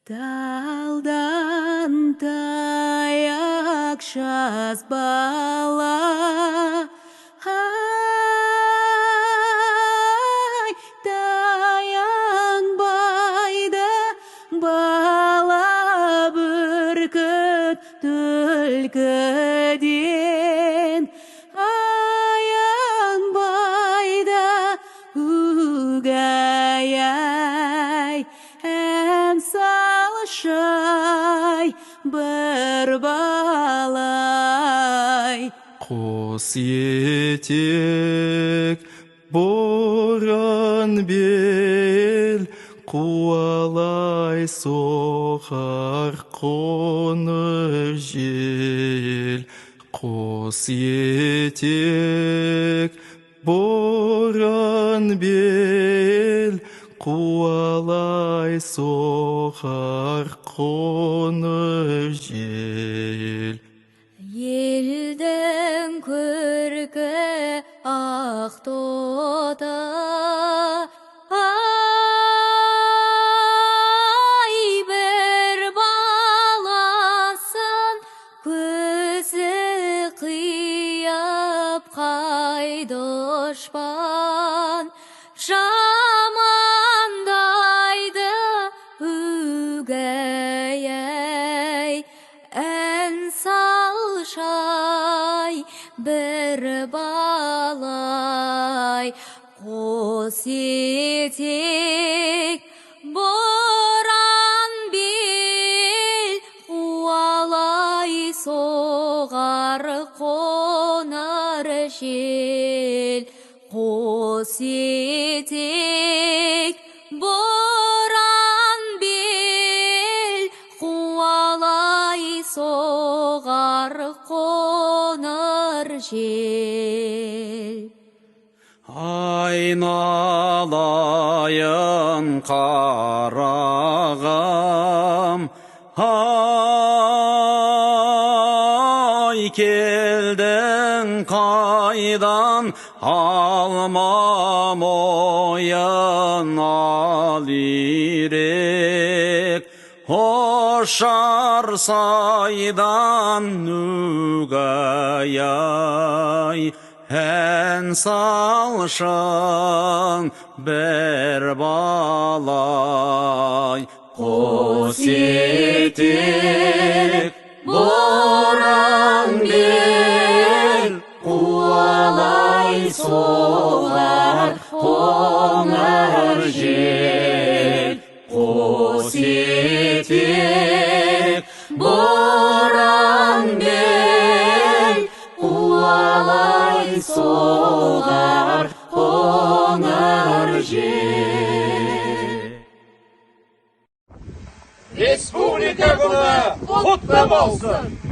Талдан таяк шас бала, ай, таянбайды бала бүркіт түлкіден, аянбайды угай-ай, ән салышай бір балай. Қос етек боран бел, қуалай соғар қоңыр жел. Қос етек боран бел, қуалай соғар қоңыр жел. Елдің көркі ақ тоты, ай, бір баласын көзі қияп қай дұшпан, жамандайды угай-ай, ән салшай бір балай. Қос етек боран бел, қуалай соғар қоңыр жел. Қос етек боран бел, қуалай соғар қоңыр жел. Айналайын қарағам, ай, келдің қайдан, алма мойын ал ирек, ошар сайдан угай-ай, ән салшын бір балай. Қос етек боран бел, қуалай соғар қоңыр жел. Қос етек боран бел, қуалай соғар қоңыр жел. Республика күні құтты болсын!